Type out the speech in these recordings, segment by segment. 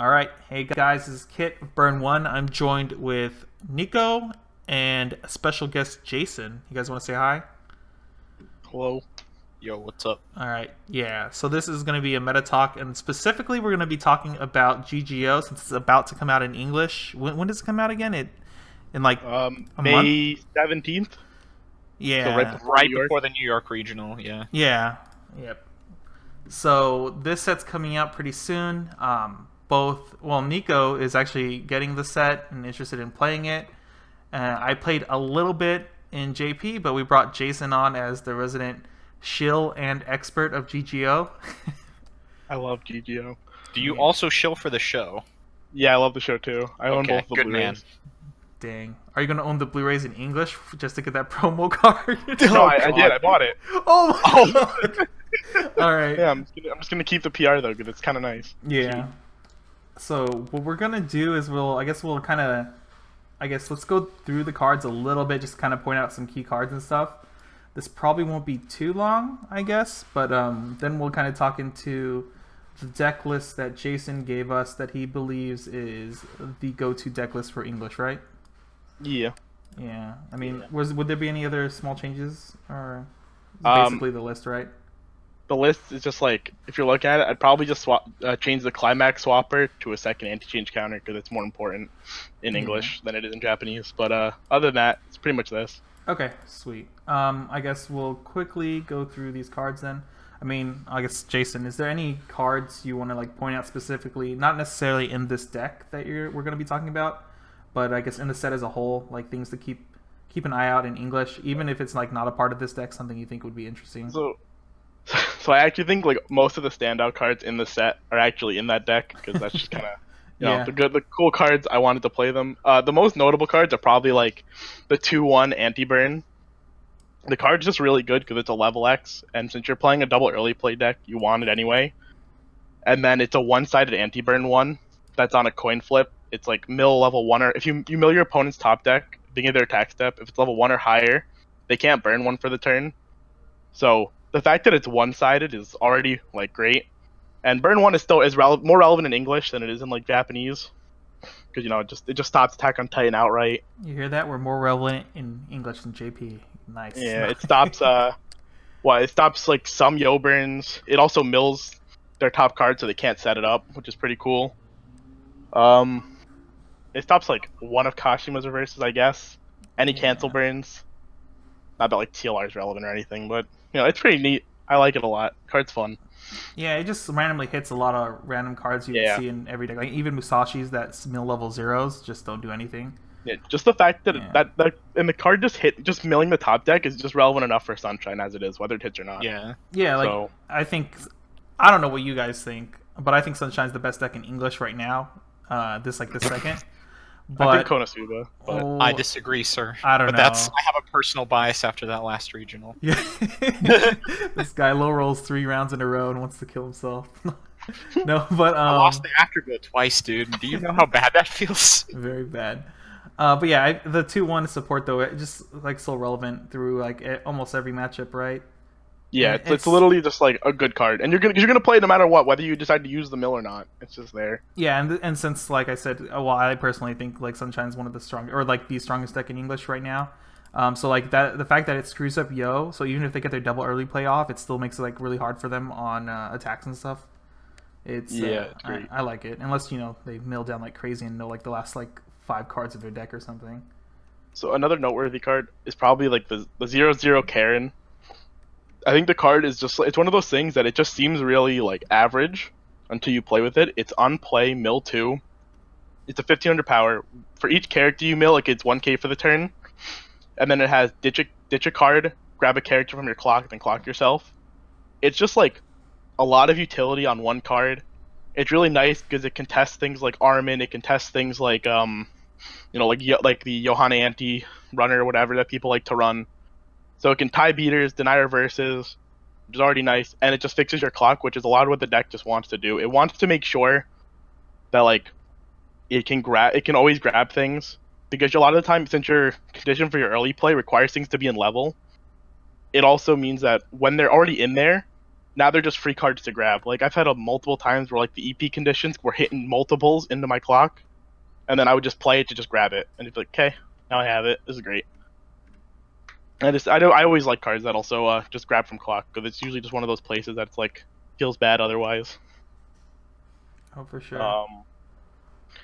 All right, hey guys, this is Kit of Burn One. I'm joined with Nico and a special guest Jason. You guys want to say hi? Hello. Yo, what's up? All right, yeah. So this is going to be a meta talk, and specifically, we're going to be talking about GGO since it's about to come out in English. When does it come out again? It in like a month? May 17th. Yeah, So right before Right New York. before the New York regional, yeah. yeah, yep. So this set's coming out pretty soon. Nico is actually getting the set and interested in playing it. I played a little bit in JP, but we brought Jason on as the resident shill and expert of GGO. I love GGO. Do you also shill for the show? Yeah, I love the show too. I own Okay, both the good man. Blu-rays. Dang. Are you going to own the Blu-rays in English just to get that promo card? No, I did. I bought it. Oh my god. All right. Yeah, I'm just gonna keep the PR though, because it's kind of nice. Yeah. So what we're gonna do is let's go through the cards a little bit, just kind of point out some key cards and stuff. This probably won't be too long, I guess, but then we'll kind of talk into the deck list that Jason gave us that he believes is the go-to deck list for English, right? Yeah. Yeah. I mean, would there be any other small changes, or is it Um, basically the list, right? The list is just like, if you look at it, I'd probably just change the climax swapper to a second anti-change counter because it's more important in English than it is in Japanese. But other than that, it's pretty much this. Okay, sweet. I guess we'll quickly go through these cards then. I mean, I guess Jason, is there any cards you want to like point out specifically, not necessarily in this deck that we're going to be talking about, but I guess in the set as a whole, like things to keep an eye out in English, even if it's like not a part of this deck, something you think would be interesting. So I actually think like most of the standout cards in the set are actually in that deck because that's just kind of Yeah. the cool cards. I wanted to play them. The most notable cards are probably like the 2/1 anti-burn. The card's just really good because it's a level X, and since you're playing a double early play deck, you want it anyway. And then it's a one-sided anti-burn one that's on a coin flip. It's like mill level 1, or if you mill your opponent's top deck, beginning of their attack step, if it's level 1 or higher, they can't burn one for the turn. So the fact that it's one-sided is already like great, and burn one is still more relevant in English than it is in like Japanese, because it just stops attack on Titan outright. You hear that? We're more relevant in English than JP. Nice. Yeah, it stops it stops like some yo burns. It also mills their top card so they can't set it up, which is pretty cool. It stops like one of Kashima's reverses, I guess. Any cancel burns. Not that like TLR is relevant or anything, but it's pretty neat. I like it a lot. Card's fun. Yeah, it just randomly hits a lot of random cards you would see in every deck. Like even Musashi's that mill level zeros just don't do anything. Yeah, just the fact that and the card just milling the top deck is just relevant enough for Sunshine as it is, whether it hits or not. Yeah. Yeah, like So- I don't know what you guys think, but I think Sunshine's the best deck in English right now. This second. But I think Konosuba. But oh, I disagree, sir. I don't but know. I have a personal bias after that last regional. yeah. This guy low rolls 3 rounds in a row and wants to kill himself. No, but I lost the afterglow twice, dude. Do you know how bad that feels? very bad. But yeah, the 2/1 support though, it just like so relevant through like almost every matchup, right? yeah, And it's literally just like a good card, and you're gonna play it no matter what, whether you decide to use the mill or not. It's just there. Yeah, and since like I said, I personally think like Sunshine's one of the strongest, or like the strongest deck in English right now. So like that, the fact that it screws up Yo, so even if they get their double early play off, it still makes it like really hard for them on attacks and stuff. It's It's great. I like it, unless they mill down like crazy and know like the last like 5 cards of their deck or something. So another noteworthy card is probably like the 0/0 Karen. I think the card is it's one of those things that it just seems really like average until you play with it. It's on play, mill 2. It's a 1500 power. For each character you mill, it gets 1k for the turn. And then it has ditch a card, grab a character from your clock, then clock yourself. It's just like a lot of utility on one card. It's really nice because it can test things like Armin, it can test things like like the Johanna Anti runner or whatever that people like to run. So it can tie beaters, deny reverses, which is already nice, and it just fixes your clock, which is a lot of what the deck just wants to do. It wants to make sure that like it can always grab things, because a lot of the time, since your condition for your early play requires things to be in level, it also means that when they're already in there, now they're just free cards to grab. Like I've had a multiple times where like the EP conditions were hitting multiples into my clock, and then I would just play it to just grab it, and it'd be like, okay, now I have it. This is great. I always like cards that also just grab from clock, because it's usually just one of those places that's like feels bad otherwise. Oh, for sure.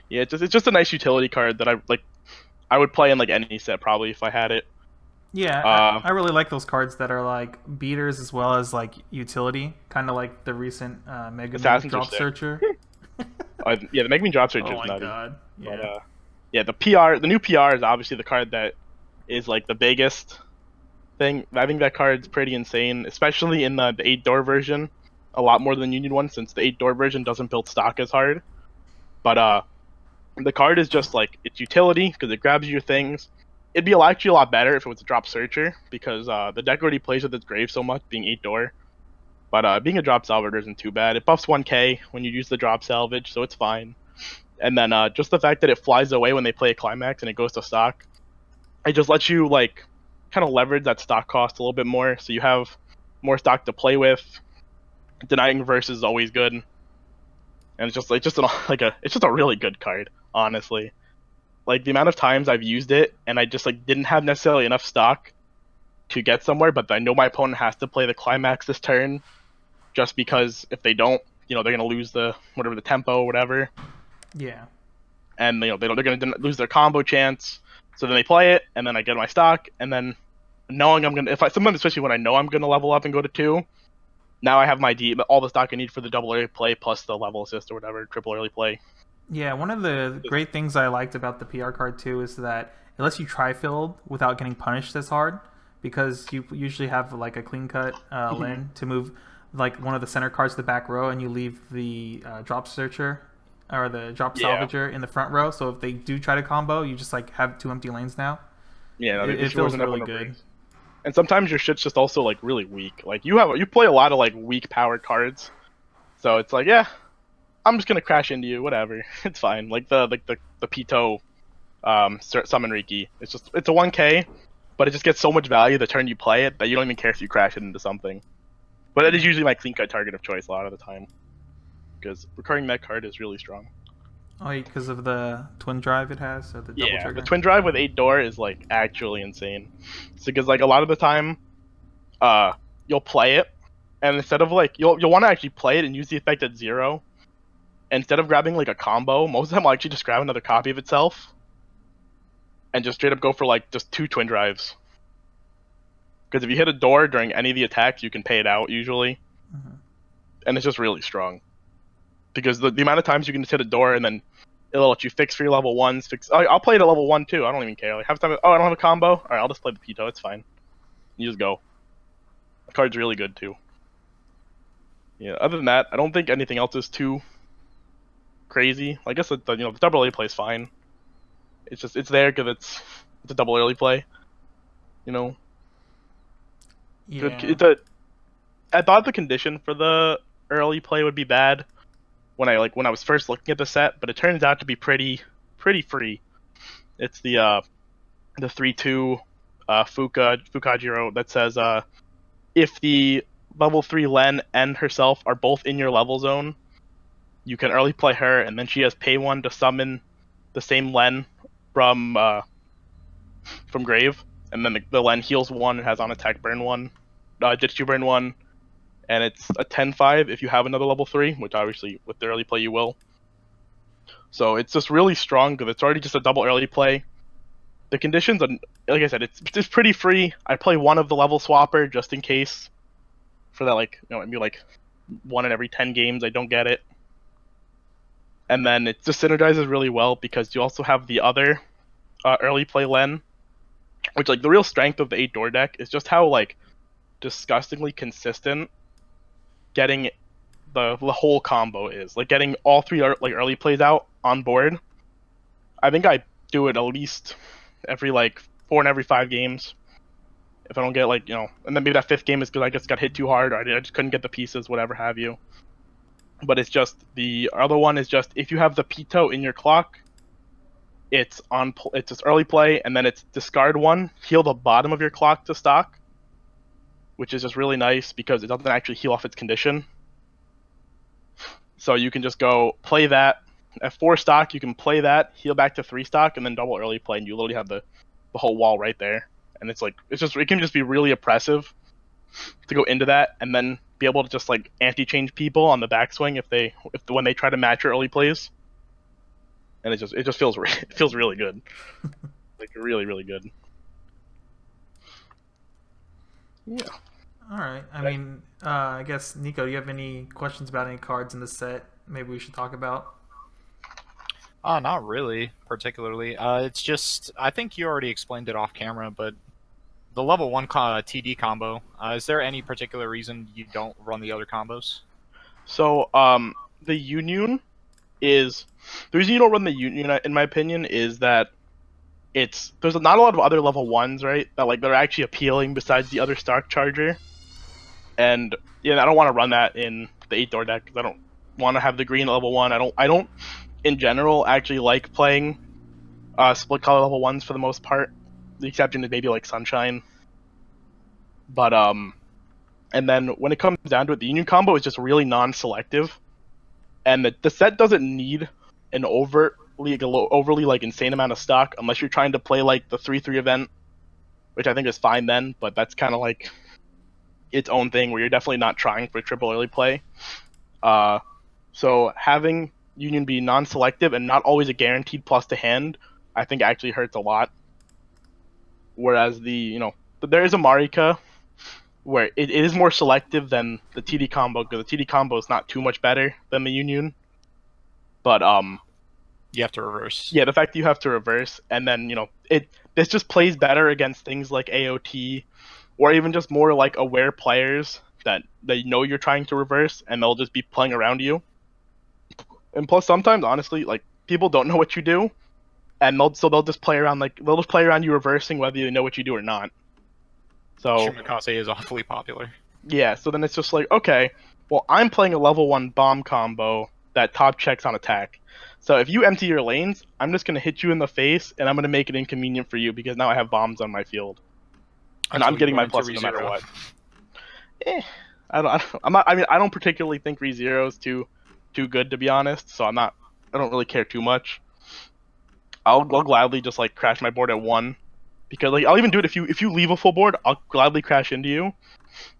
Yeah, it's just a nice utility card that I would play in like any set probably if I had it. Yeah, I really like those cards that are like beaters as well as like utility, kind of like the recent Mega Man Drop Searcher. Yeah, the Mega Man Drop Searcher Oh is my nutty. god! Yeah. But, yeah, the new PR is obviously the card that is like the biggest thing. I think that card's pretty insane, especially in the 8-door version. A lot more than you need one, since the 8-door version doesn't build stock as hard. But the card is just like it's utility because it grabs your things. It'd be actually a lot better if it was a drop searcher, because the deck already plays with its grave so much, being 8-door. But being a drop salvager isn't too bad. It buffs 1k when you use the drop salvage, so it's fine. And then just the fact that it flies away when they play a climax and it goes to stock, it just lets you like kind of leverage that stock cost a little bit more, so you have more stock to play with. Denying reverse is always good, and it's just a really good card, honestly. Like the amount of times I've used it and I just like didn't have necessarily enough stock to get somewhere, but I know my opponent has to play the climax this turn, just because if they don't, they're gonna lose the tempo or whatever. Yeah. And they're gonna lose their combo chance. So then they play it, and then I get my stock, and then knowing sometimes especially when I know I'm gonna level up and go to 2, now I have all the stock I need for the double early play plus the level assist or whatever, triple early play. Yeah, one of the great things I liked about the PR card too is that it lets you tri-field without getting punished as hard, because you usually have like a clean cut lane to move like one of the center cards to the back row, and you leave the drop searcher or the drop salvager in the front row. So if they do try to combo, you just like have 2 empty lanes now. Yeah, no, it feels really good. And sometimes your shit's just also like really weak. Like you play a lot of like weak powered cards, so it's like, yeah, I'm just gonna crash into you, whatever. It's fine. Like the Pito summon Riki. It's a 1k, but it just gets so much value the turn you play it that you don't even care if you crash it into something. But it is usually my clean cut target of choice a lot of the time, because recurring that card is really strong. Oh, because of the twin drive it has, or the double trigger? The twin drive with 8-door is like actually insane. So because like a lot of the time, you'll play it, and instead of like you'll want to actually play it and use the effect at 0. Instead of grabbing like a combo, most of them will actually just grab another copy of itself, and just straight up go for like just 2 twin drives. Because if you hit a door during any of the attacks, you can pay it out usually, and it's just really strong. Because the amount of times you can just hit a door and then it'll let you fix for your level 1s. I'll play it at level 1 too. I don't even care. Like half the time, I don't have a combo. All right, I'll just play the Pito. It's fine. You just go. The card's really good too. Yeah. Other than that, I don't think anything else is too crazy. I guess the double early play is fine. It's there because it's a double early play. Yeah. Good. I thought the condition for the early play would be bad when I was first looking at the set, but it turns out to be pretty free. It's the 3/2 Fukajiro that says if the level 3 Len and herself are both in your level zone, you can early play her, and then she has pay 1 to summon the same Len from grave, and then the Len heals 1 and has on attack burn 1, Jitsu burn 1. And it's a 10-5 if you have another level 3, which obviously with the early play you will. So it's just really strong because it's already just a double early play. The conditions, are, like I said, it's pretty free. I play one of the level swapper just in case. For that, maybe like 1 in every 10 games I don't get it. And then it just synergizes really well because you also have the other early play Len, which like the real strength of the 8-door deck is just how like disgustingly consistent getting the whole combo is. Like getting all 3 early plays out on board. I think I do it at least every 4 in every 5 games. If I don't get and then maybe that 5th game is because I just got hit too hard, or I just couldn't get the pieces, whatever have you. But it's just the other one is just if you have the Pito in your clock, it's just early play, and then it's discard 1, heal the bottom of your clock to stock. which is just really nice because it doesn't actually heal off its condition. So you can just go play that. At 4 stock, you can play that, heal back to 3 stock, and then double early play, and you literally have the whole wall right there. And it can just be really oppressive to go into that, and then be able to just like anti-change people on the backswing when they try to match your early plays. And it just feels it feels really good, like really really good. Yeah. All right. I mean, I guess Nico, do you have any questions about any cards in the set? Maybe we should talk about. Not really, particularly. It's just, I think you already explained it off camera, but the level 1 TD combo, is there any particular reason you don't run the other combos? So, the Union is... The reason you don't run the Union, in my opinion, is that there's not a lot of other level 1s, right? That are actually appealing besides the other Stark Charger. And, yeah, I don't want to run that in the 8-door deck, because I don't want to have the green level 1. I don't in general actually like playing split color level 1s for the most part. The exception is maybe like Sunshine. But and then when it comes down to it, the Union combo is just really non-selective, and the set doesn't need an overly like insane amount of stock unless you're trying to play like the 3/3 event, which I think is fine then, but that's kind of like its own thing where you're definitely not trying for triple early play. So having Union be non-selective and not always a guaranteed plus to hand, I think actually hurts a lot. Whereas there is a Marika where it is more selective than the TD combo, because the TD combo is not too much better than the Union. But you have to reverse. Yeah, the fact that you have to reverse, and then this just plays better against things like AOT, or even just more like aware players that they know you're trying to reverse, and they'll just be playing around you. And plus, sometimes honestly, like people don't know what you do, and they'll just play around you reversing whether you know what you do or not. So Shumikase is awfully popular. Yeah, so then it's just like, okay, well, I'm playing a level 1 bomb combo that top checks on attack. So if you empty your lanes, I'm just gonna hit you in the face, and I'm gonna make it inconvenient for you because now I have bombs on my field, and I'm getting my pluses no matter what. I don't particularly think ReZero is too good, to be honest. So I don't really care too much. I'll gladly just like crash my board at 1, because like I'll even do it if you leave a full board, I'll gladly crash into you,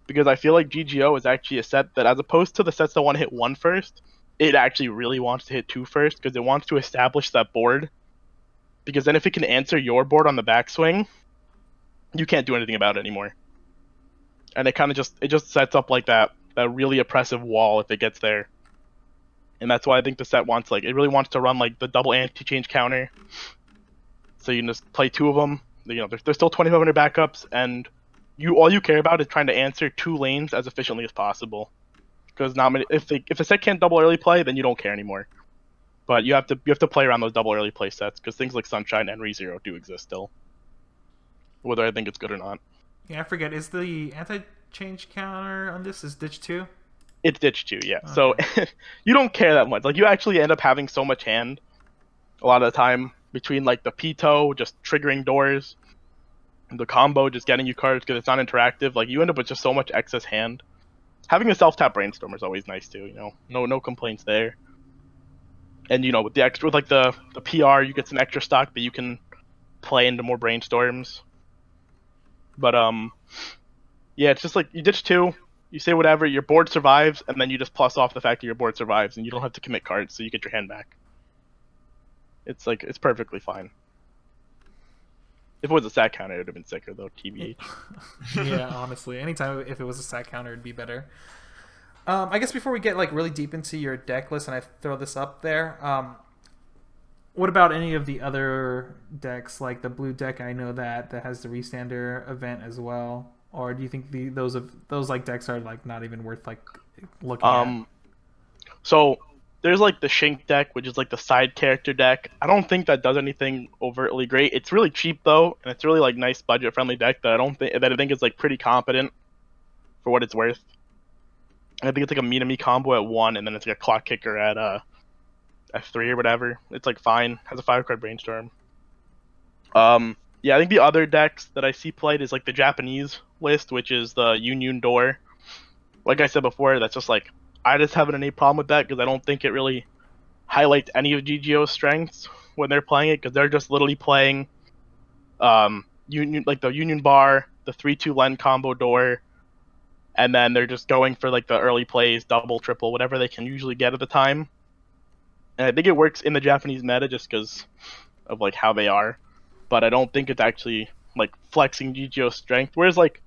because I feel like GGO is actually a set that, as opposed to the sets that want to hit 1 first, it actually really wants to hit 2 first, because it wants to establish that board. Because then if it can answer your board on the backswing, you can't do anything about it anymore. And it kind of just sets up like that really oppressive wall if it gets there. And that's why I think the set it really wants to run like the double anti-change counter. So you can just play 2 of them. There's still 2500 backups, and all you care about is trying to answer 2 lanes as efficiently as possible. Because if the set can't double early play, then you don't care anymore. But you have to play around those double early play sets, because things like Sunshine and ReZero do exist still, whether I think it's good or not. Yeah, I forget. Is the anti-change counter on this ditch 2? It's ditch 2, yeah. Okay. So you don't care that much. Like, you actually end up having so much hand a lot of the time, between like the Pito just triggering doors, the combo just getting you cards because it's not interactive. Like, you end up with just so much excess hand. Having a self-tap Brainstormer is always nice too. No complaints there. And with the PR, you get some extra stock that you can play into more Brainstorms. But yeah, it's just like you ditch 2. You say whatever, your board survives, and then you just plus off the fact that your board survives, and you don't have to commit cards, so you get your hand back. It's perfectly fine. If it was a stat counter, it would have been sicker, though, TBH. Yeah, honestly. Anytime if it was a stat counter, it'd be better. I guess before we get like really deep into your deck list, and I throw this up there, what about any of the other decks, like the blue deck? I know that has the Restander event as well. Or do you think those like decks are like not even worth like looking at? So there's like the Shink deck, which is like the side character deck. I don't think that does anything overtly great. It's really cheap though, and it's really like nice budget friendly deck that I think is like pretty competent for what it's worth. I think it's like a me-to-me combo at 1, and then it's like a clock kicker at F3 or whatever. It's like fine. Has a 5-card Brainstorm. Yeah, I think the other decks that I see played is like the Japanese list, which is the Union Door. Like I said before, that's just like I just haven't any problem with that because I don't think it really highlights any of GGO's strengths when they're playing it because they're just literally playing Union like the Union Bar, the 3/2 Len combo door, and then they're just going for like the early plays, double, triple, whatever they can usually get at the time. And I think it works in the Japanese meta just because of like how they are, but I don't think it's actually like flexing GGO's strength. Whereas like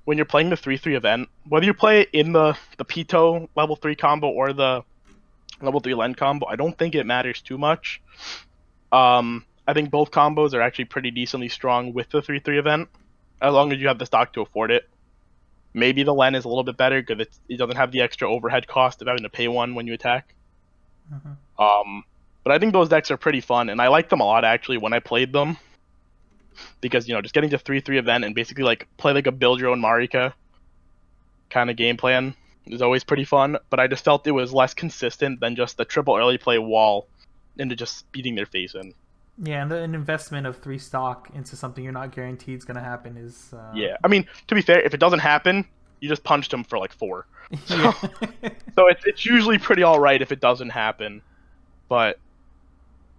when you're playing the 3/3 event, whether you play it in the Pito level 3 combo or the level 3 Len combo, I don't think it matters too much. I think both combos are actually pretty decently strong with the 3/3 event, as long as you have the stock to afford it. Maybe the Len is a little bit better because it doesn't have the extra overhead cost of having to pay one when you attack. But I think those decks are pretty fun, and I like them a lot actually when I played them. Because, you know, just getting to 3/3 event and basically like play like a build your own Marika kind of game plan is always pretty fun, but I just felt it was less consistent than just the triple early play wall into just beating their face in. Yeah, and an investment of 3 stock into something you're not guaranteed is going to happen is... Yeah, I mean, to be fair, if it doesn't happen, you just punched him for like 4. So, Yeah. so it's usually pretty alright if it doesn't happen, but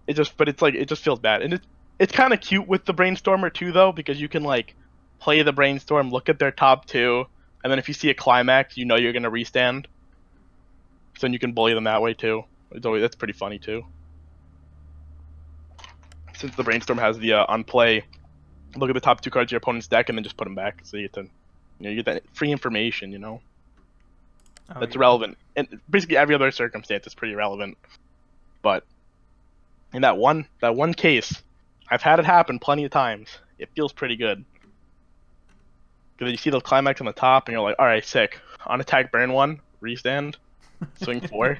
it's like, it just feels bad. And it's kind of cute with the Brainstormer too, though, because you can like play the Brainstorm, look at their top 2, and then if you see a climax, you know you're gonna restand. So then you can bully them that way too. That's pretty funny too. Since the Brainstorm has the on play, look at the top 2 cards of your opponent's deck and then just put them back, so you get to, you get that free information. That's relevant, and basically every other circumstance is pretty relevant. But in that one case, I've had it happen plenty of times. It feels pretty good. Because you see the climax on the top, and you're like, alright, sick. On attack, burn 1, restand, swing 4.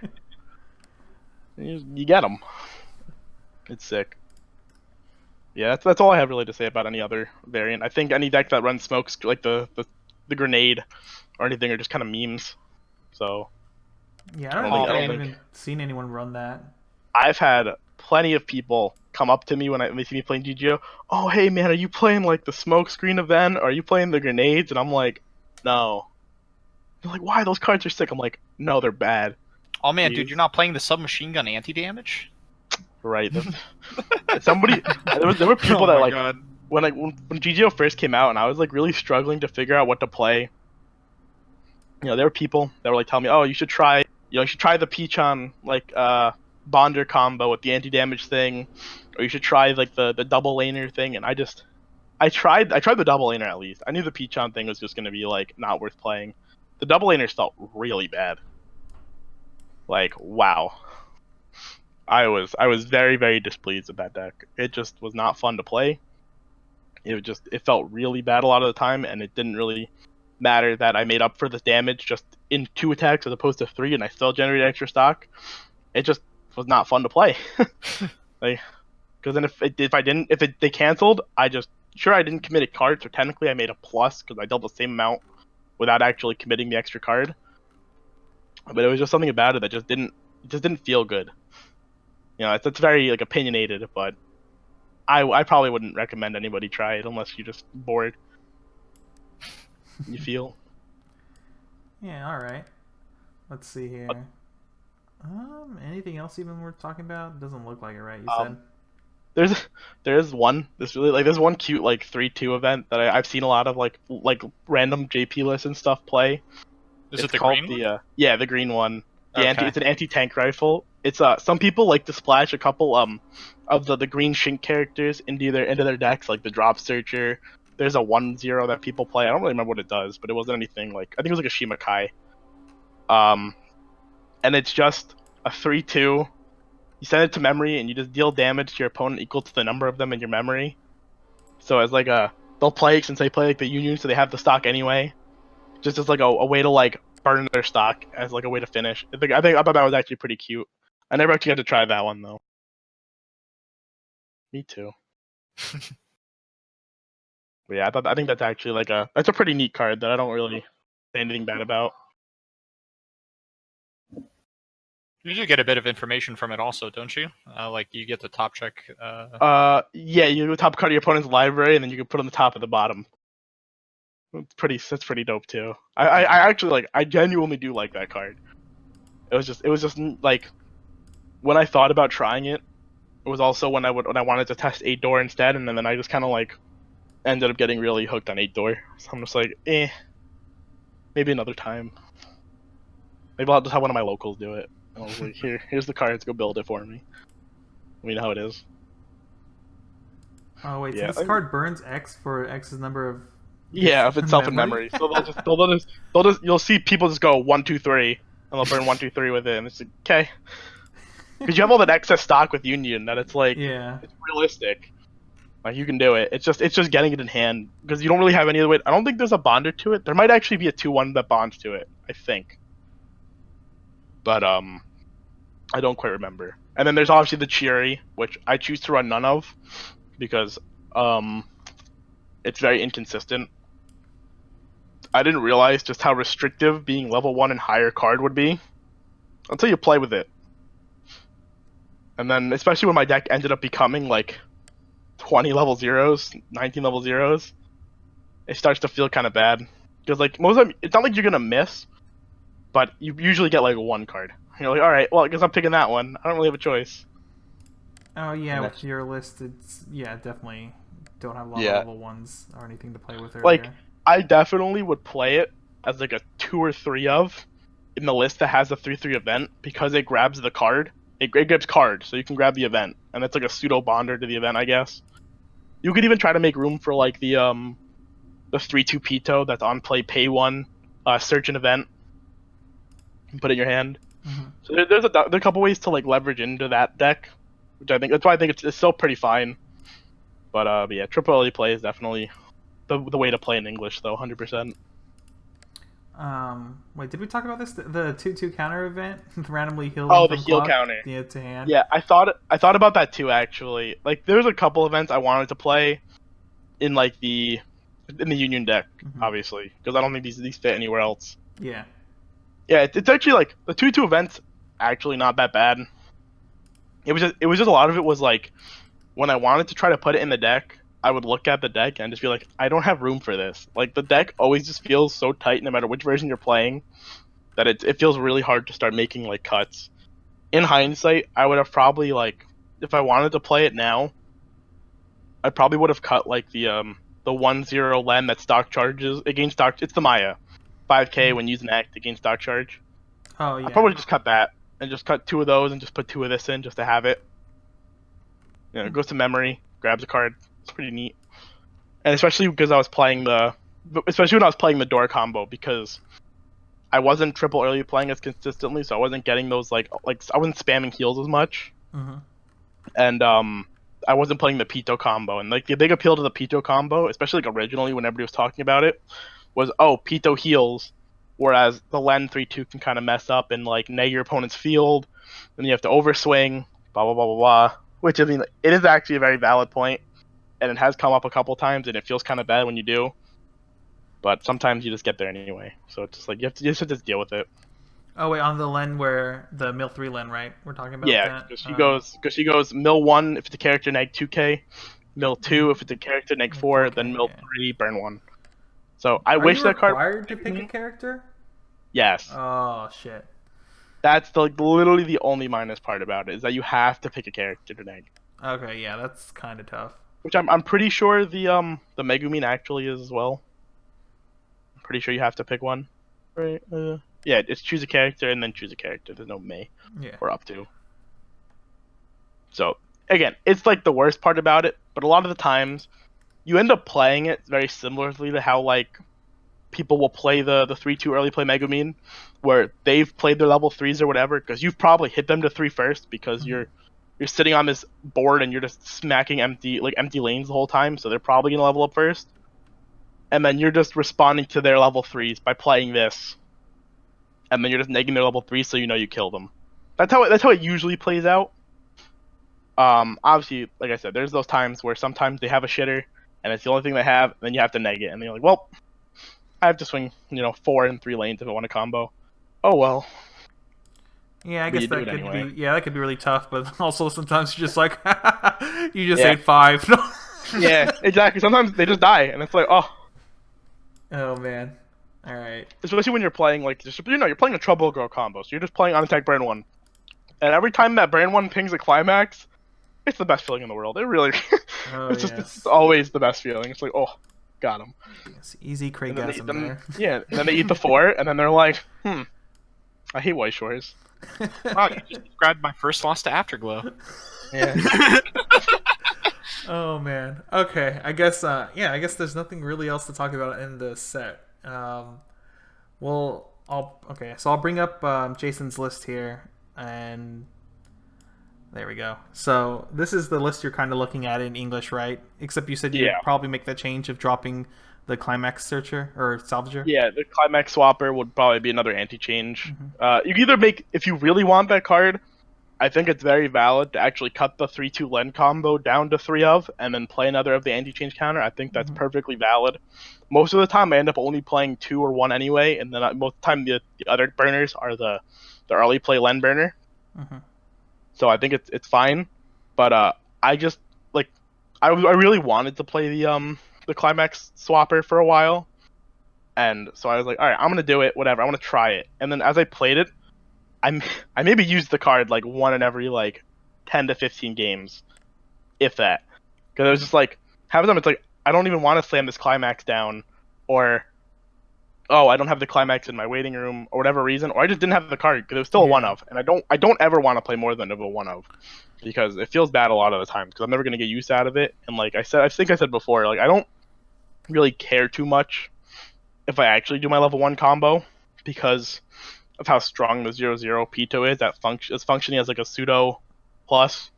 You get them. It's sick. Yeah, that's all I have really to say about any other variant. I think any deck that runs smokes, like the grenade or anything, are just kind of memes. So Yeah, I don't think I've even seen anyone run that. I've had plenty of people come up to me when they see me playing GGO. Oh, hey man, are you playing like the smoke screen event? Or are you playing the grenades? And I'm like, no. They're like, why? Those cards are sick. I'm like, no, they're bad. Oh man, dude, you're not playing the submachine gun anti-damage? Right. Somebody, there were people that like, God. when GGO first came out, and I was like really struggling to figure out what to play. You know, there were people that were like telling me, oh, you should try the Peachon like Bonder combo with the anti-damage thing, or you should try like the double laner thing. And I tried the double laner at least. I knew the Peachon thing was just gonna be like not worth playing. The double laners felt really bad. Like, wow. I was very, very displeased with that deck. It just was not fun to play. It felt really bad a lot of the time, and it didn't really matter that I made up for the damage just in 2 attacks as opposed to 3, and I still generated extra stock. It just was not fun to play. Like, because then if they canceled, I didn't commit a card, so technically I made a plus because I dealt the same amount without actually committing the extra card. But it was just something about it that just didn't feel good. You know, it's very like opinionated, but I probably wouldn't recommend anybody try it unless you're just bored. You feel? Yeah, alright. Let's see here. Anything else even worth talking about? Doesn't look like it, right? You said? There's one cute like 3/2 event that I've seen a lot of like random JP lists and stuff play. Is it the green one? Yeah, the green one. Okay. It's an anti-tank rifle. It's some people like to splash a couple of the green Shink characters into their decks, like the Drop Searcher. There's a 1/0 that people play. I don't really remember what it does, but it wasn't anything like, I think it was like a Shimakai. And it's just a 3/2. You send it to memory and you just deal damage to your opponent equal to the number of them in your memory. So as like they'll play, since they play like the Union, so they have the stock anyway. Just as like a way to like burn their stock as like a way to finish. I thought that was actually pretty cute. I never actually got to try that one though. Me too. But yeah, I think that's actually that's a pretty neat card that I don't really say anything bad about. You do get a bit of information from it also, don't you? Like you get the top check. Yeah, you top card of your opponent's library, and then you can put on the top and the bottom. That's pretty dope too. I actually like. I genuinely do like that card. It was just like when I thought about trying it. It was also when I wanted to test 8-door instead, and then I just kind of like ended up getting really hooked on 8-door. So I'm just like, maybe another time. Maybe I'll just have one of my locals do it. I was like, here's the cards, go build it for me. We know how it is. Oh wait, Yeah. so this card burns X for X's number of. Yeah, if it's self in memory. So they'll just you'll see people just go 1, 2, 3, and they'll burn 1, 2, 3 with it, and it's like, okay. Because you have all that excess stock with Union that it's like, it's realistic. Like you can do it. It's just getting it in hand because you don't really have any other way. I don't think there's a bonder to it. There might actually be a 2/1 that bonds to it. I think. But I don't quite remember. And then there's obviously the Cheery, which I choose to run none of because it's very inconsistent. I didn't realize just how restrictive being level 1 and higher card would be until you play with it. And then, especially when my deck ended up becoming like 20 level zeros, 19 level zeros, it starts to feel kind of bad. Because like most of the time, it's not like you're gonna miss, but you usually get like 1 card. You're like, all right, well, I guess I'm picking that one. I don't really have a choice. Oh yeah, with your list, it's definitely don't have a lot of level 1s or anything to play with earlier. Like, I definitely would play it as like a 2 or 3 of in the list that has a 3/3 event because it grabs the card. It grabs card, so you can grab the event, and it's like a pseudo bonder to the event, I guess. You could even try to make room for like the 3/2 Pito that's on play pay 1, search an event, and put it in your hand. Mm-hmm. So there's a couple ways to like leverage into that deck, which I think that's why I think it's still pretty fine. But yeah, triple early play is definitely the way to play in English though, 100%. Wait, did we talk about this? The 2/2 counter event, randomly heal. Oh, the heal counter. Yeah, to hand. Yeah, I thought about that too. Actually, like there's a couple events I wanted to play in like in the Union deck, obviously, because I don't think these fit anywhere else. Yeah. Yeah, it's actually like the 2/2 events actually not that bad. It was just a lot of it was like when I wanted to try to put it in the deck, I would look at the deck and just be like, I don't have room for this. Like the deck always just feels so tight no matter which version you're playing that it feels really hard to start making like cuts. In hindsight, I would have probably like if I wanted to play it now, I probably would have cut like the 1/0 Len that stock charges against stock. It's the Maya, 5k when using Act against stock charge. Oh yeah. I probably just cut that and just cut 2 of those and just put 2 of this in just to have it. You know, it goes to memory, grabs a card. It's pretty neat, and especially because I was playing especially when I was playing the door combo because I wasn't triple early playing as consistently, so I wasn't getting those like I wasn't spamming heals as much, and I wasn't playing the Pito combo, and like the big appeal to the Pito combo, especially like originally when everybody was talking about it, was Pito heals, whereas the Len 3/2 can kind of mess up and like neg your opponent's field, and you have to overswing, blah blah blah blah blah. Which I mean, it is actually a very valid point. And it has come up a couple times, and it feels kind of bad when you do. But sometimes you just get there anyway. So it's just like you just have to deal with it. Oh wait, on the Len where the mill 3 Len, right? We're talking about that. Yeah, because she goes mill 1 if it's a character neg 2k, mill 2 if it's a character neg 4, then mill 3 burn 1. So I wish that card. Are you required to pick a character? Yes. Oh shit. That's literally the only minus part about it is that you have to pick a character to neg. Okay, yeah, that's kind of tough. Which I'm pretty sure the Megumin actually is as well. I'm pretty sure you have to pick one, right? Yeah, it's choose a character and then choose a character. There's no May or up to. So again, it's like the worst part about it, but a lot of the times you end up playing it very similarly to how like people will play the 3/2 early play Megumin, where they've played their level 3s or whatever, because you've probably hit them to 3 first because you're sitting on this board and you're just smacking empty lanes the whole time, so they're probably gonna level up first. And then you're just responding to their level 3s by playing this. And then you're just negging their level 3 so you know you kill them. That's how it usually plays out. Obviously, like I said, there's those times where sometimes they have a shitter and it's the only thing they have, and then you have to neg it, and then you're like, well, I have to swing, 4 and 3 lanes if I want a combo. Oh well. Yeah, I But guess you do that it could anyway. be. Yeah, that could be really tough. But also sometimes you're just like, you just Yeah. ate 5. Yeah, exactly. Sometimes they just die, and it's like, oh. Oh man. All right. Especially when you're playing like just you're playing a trouble girl combo, so you're just playing unattacked burn one, and every time that burn one pings a climax, it's the best feeling in the world. It really, Oh it's yes. always the best feeling. It's like, oh, got him. Yes, easy And then, Craigasm there. yeah, and then they eat the 4, and then they're like, I hate Weiss Schwarz. Wow, you just described my first loss to Afterglow. Yeah. Oh man. Okay. I guess. Yeah. I guess there's nothing really else to talk about in the set. Well, okay. So I'll bring up Jason's list here, and there we go. So this is the list you're kind of looking at in English, right? Except you said you'd Yeah. probably make the change of dropping the climax searcher or salvager. Yeah, the climax swapper would probably be another anti-change. Mm-hmm. You can either make, if you really want that card, I think it's very valid to actually cut the 3-2 Len combo down to 3 of, and then play another of the anti-change counter. I think that's perfectly valid. Most of the time, I end up only playing 2 or 1 anyway, and then most of the time the other burners are the early play Len burner. Mm-hmm. So I think it's fine. But I just like I really wanted to play the climax swapper for a while, and so I was like, all right, I'm gonna do it. Whatever, I want to try it. And then as I played it, I maybe used the card like 1 in every like 10 to 15 games, if that. Because it was just like half the time it's like I don't even want to slam this climax down, or oh, I don't have the climax in my waiting room or whatever reason, or I just didn't have the card because it was still a 1 of, and I don't ever want to play more than a 1 of, because it feels bad a lot of the time because I'm never gonna get use out of it. And like I think I said before, like I don't really care too much if I actually do my level 1 combo because of how strong the 0/0 Pito is. That is functioning as like a pseudo plus.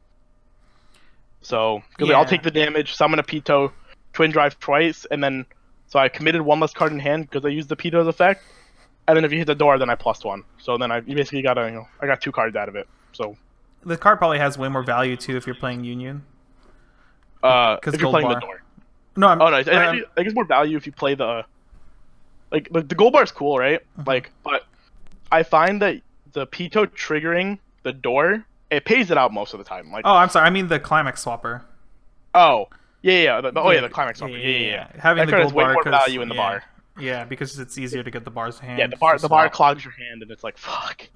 So because I'll take the damage, summon a Pito, twin drive twice, and then so I committed 1 less card in hand because I used the Pito's effect. And then if you hit the door, then I +1. So then you basically got I got 2 cards out of it. So The card probably has way more value too if you're playing Union. if you're playing the door. No, I think it's more value if you play the the gold bar is cool, right? Mm-hmm. But I find that the Pito triggering the door, it pays it out most of the time. Like, oh, I'm sorry. I mean the climax swapper. Oh, yeah. The climax swapper. Yeah. Having that the card gold has way bar more 'cause- value in the bar. Yeah, because it's easier to get the bars to hand. Yeah, the bar clogs your hand, and it's like fuck.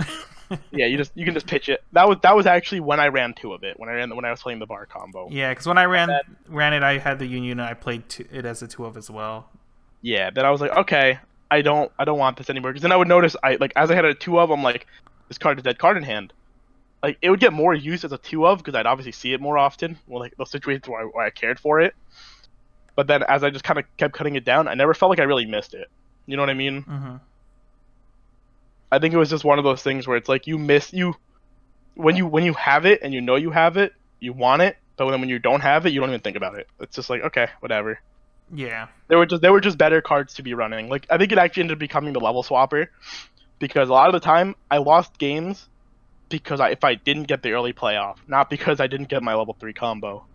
Yeah, you can just pitch it. That was actually when I ran 2 of it. When I was playing the bar combo. Yeah, because when I ran it, I had the Union, and I played it as a 2 of as well. Yeah, then I was like, okay, I don't want this anymore. Because then I would notice as I had a 2 of, I'm like, this card is dead card in hand. Like it would get more use as a 2 of because I'd obviously see it more often. Well, like those situations where I cared for it. But then as I just kind of kept cutting it down, I never felt like I really missed it. You know what I mean? Mm-hmm. I think it was just one of those things where it's like when you have it and you know you have it, you want it, but then when you don't have it, you don't even think about it. It's just like, okay, whatever. Yeah. They were just better cards to be running. Like I think it actually ended up becoming the level swapper because a lot of the time I lost games because if I didn't get the early playoff, not because I didn't get my level 3 combo.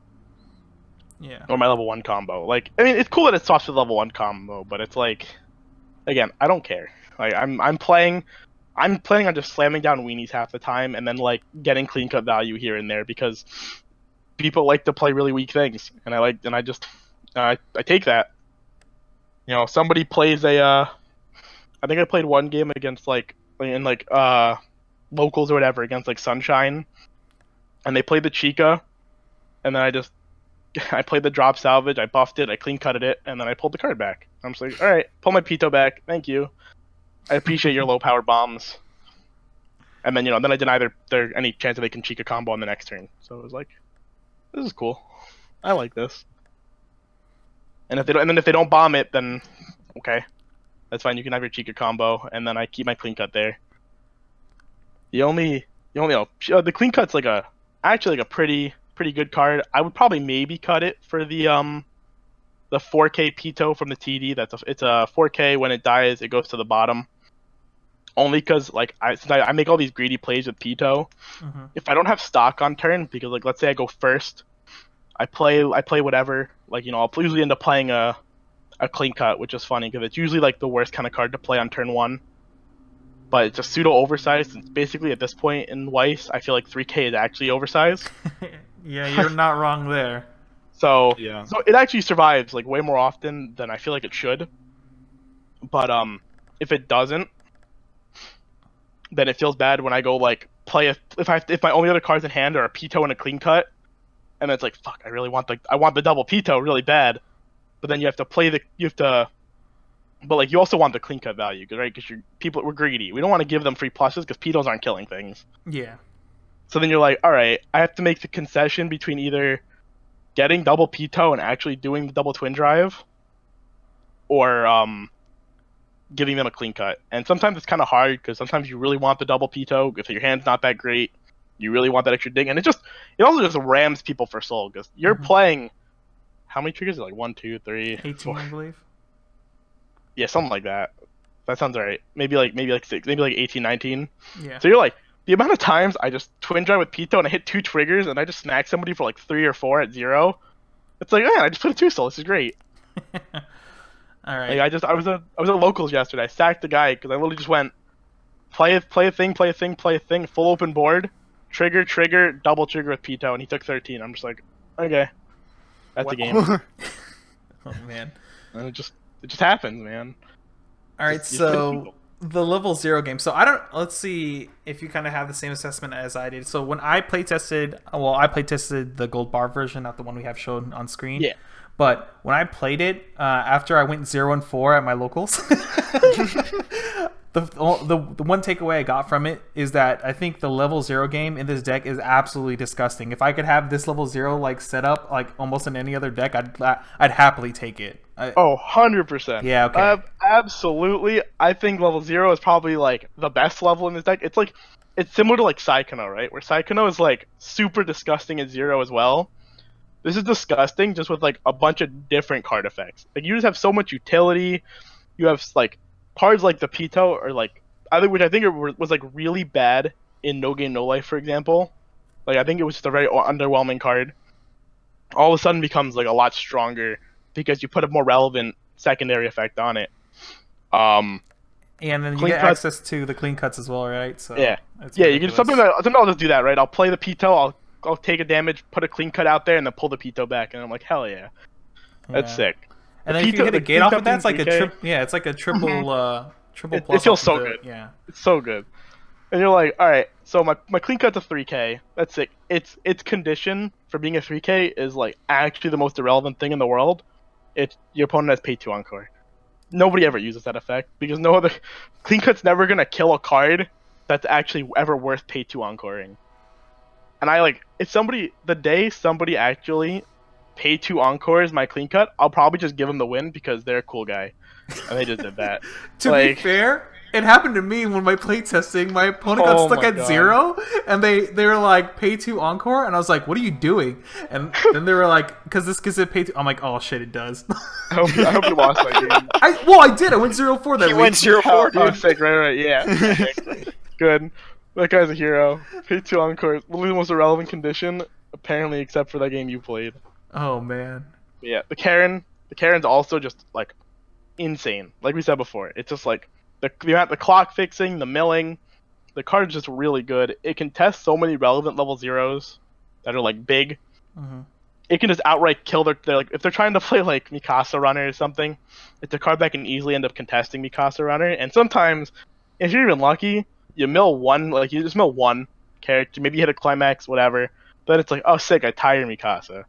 Yeah. Or my level 1 combo. Like I mean, it's cool that it swaps to the level 1 combo, but it's like, again, I don't care. Like I'm planning on just slamming down weenies half the time and then like getting clean cut value here and there because people like to play really weak things, and I take that. You know, somebody plays I think I played 1 game against locals or whatever against like Sunshine, and they played the Chica, and then I played the drop salvage, I buffed it, I clean cutted it, and then I pulled the card back. I'm just like, alright, pull my Pito back, thank you. I appreciate your low power bombs. And then then I deny their any chance that they can Chica combo on the next turn. So it was like, this is cool. I like this. And if they don't bomb it, then okay. That's fine, you can have your Chica combo, and then I keep my clean cut there. The clean cut's actually a pretty good card. I would probably maybe cut it for the 4K Pito from the TD. It's a 4K. When it dies, it goes to the bottom. Only because since I make all these greedy plays with Pito, if I don't have stock on turn, because let's say I go first, I play whatever. I'll usually end up playing a clean cut, which is funny because it's usually the worst kind of card to play on turn 1. but it's just pseudo oversized. And basically, at this point in Weiss, I feel like 3K is actually oversized. Yeah, you're not wrong there. So Yeah. so it actually survives like way more often than I feel like it should. But if it doesn't, then it feels bad when I go like play if my only other cards in hand are a Pito and a clean cut, and it's like fuck, I want the double Pito really bad, but then you have to but like you also want the clean cut value, right? Because we're greedy. We don't want to give them free pluses because Pitos aren't killing things. Yeah. So then you're like, all right, I have to make the concession between either getting double Pito and actually doing the double twin drive, or giving them a clean cut. And sometimes it's kind of hard because sometimes you really want the double Pito if your hand's not that great. You really want that extra ding, and it also just rams people for soul because you're playing. How many triggers? Like 1, 2, 3, 18, 4. I believe. Yeah, something like that. That sounds right. Maybe like 6, maybe like 18, 19. Yeah. So you're like, the amount of times I just twin drive with Pito and I hit 2 triggers and I just smack somebody for like 3 or 4 at 0. It's like, man, I just put a 2 soul. This is great. All right. Like I was at locals yesterday. I sacked the guy because I literally just went play a thing, full open board, trigger, double trigger with Pito, and he took 13. I'm just like, okay, that's a game. Oh man. And it just happens, man. All right, so the level 0 game. So let's see if you kind of have the same assessment as I did. So when I playtested the gold bar version, not the one we have shown on screen. Yeah. But when I played it, after I went 0 and 4 at my locals, the one takeaway I got from it is that I think the level 0 game in this deck is absolutely disgusting. If I could have this level 0 like set up like almost in any other deck, I'd happily take it. 100%. Yeah, okay. Absolutely. I think level 0 is probably like the best level in this deck. It's similar to like Saikano, right? Where Saikano is like super disgusting at 0 as well. This is disgusting just with like a bunch of different card effects. Like you just have so much utility. You have like cards like the Pito or like which I think was like really bad in No Game No Life, for example. Like I think it was just a very underwhelming card. All of a sudden becomes like a lot stronger because you put a more relevant secondary effect on it. And then you get cuts, access to the clean cuts as well, right? So yeah, it's you can ridiculous. sometimes I'll just do that, right? I'll play the Pito, I'll take a damage, put a clean cut out there, and then pull the Pito back, and I'm like, hell yeah, that's sick. And then if you hit a gate off of that, it's like it's like a triple triple plus. It feels so good. Yeah, it's so good. And you're like, all right, so my clean cut's a 3K. That's sick. Its condition for being a 3K is like actually the most irrelevant thing in the world. Your opponent has pay 2 encore. Nobody ever uses that effect because no other clean cut's never gonna kill a card that's actually ever worth pay 2 encoring. And if the day somebody actually pay 2 encores my clean cut, I'll probably just give them the win because they're a cool guy, and they just did that. To be fair, it happened to me when my playtesting. My opponent got stuck at 0, and they were like pay 2 encore, and I was like, "What are you doing?" And then they were like, "Because this gives it pay 2." I'm like, "Oh shit, it does." I hope you lost that game. I did. I went 0-4 that week. You went 0-4, dude. Oh, sick, right, yeah. Good. That guy's a hero. Pay 2 encore. Literally the most irrelevant condition, apparently, except for that game you played. Oh man. But yeah, the Karen's also just like insane. Like we said before, it's just like the clock fixing, the milling. The card's just really good. It can test so many relevant level 0s that are like big. Mm-hmm. It can just outright kill their like if they're trying to play like Mikasa Runner or something. It's a card that can easily end up contesting Mikasa Runner. And sometimes, if you're even lucky, you just mill one character, maybe you hit a climax, whatever. But it's like, oh sick, I tire Mikasa.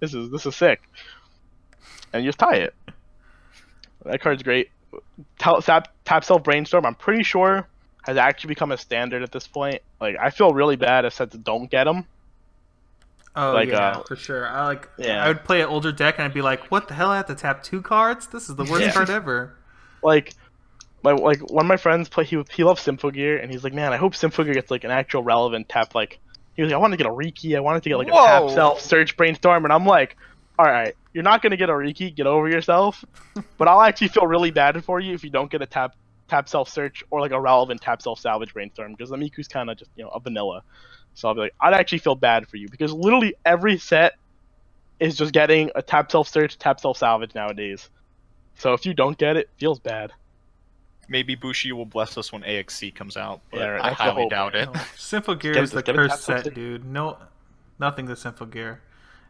This is sick. And you just tie it. That card's great. Tap Self Brainstorm, I'm pretty sure, has actually become a standard at this point. Like, I feel really bad if sets don't get them. Oh, like, yeah, for sure. I would play an older deck and I'd be like, what the hell, I have to tap 2 cards? This is the worst card ever. Like one of my friends he loves Symphogear, and he's like, man, I hope Symphogear gets like an actual relevant tap. Like, he was like, I want to get a Riki, I wanted to get like a Tap Self Search Brainstorm, and I'm like, alright, you're not gonna get a Riki, get over yourself. But I'll actually feel really bad for you if you don't get a tap self search or like a relevant tap self salvage brainstorm, because the Miku's kinda just, a vanilla. So I'll be like, I'd actually feel bad for you because literally every set is just getting a tap self search, tap self salvage nowadays. So if you don't get it, feels bad. Maybe Bushi will bless us when AXC comes out, but Yeah, right, I that's the highly hope. doubt it. No. Sinful Gear Get- is the just get a cursed tap set, stick. dude. No, nothing to Sinful Gear.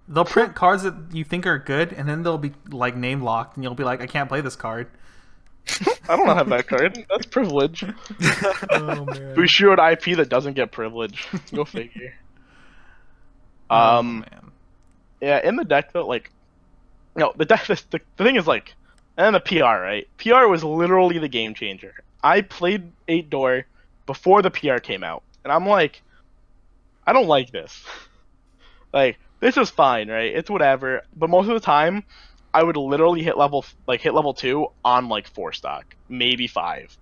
They'll print cards that you think are good, and then they'll be like name locked, and you'll be like, I can't play this card. I don't have that card. That's privilege. Oh man. Bushido IP that doesn't get privilege. Go figure. Oh man. Yeah, in the deck though, like, no, the deck. The thing is like, and then the PR, right? PR was literally the game changer. I played 8-door before the PR came out, and I'm like, I don't like this. Like, this is fine, right? It's whatever. But most of the time, I would literally hit level 2 on like 4 stock, maybe 5,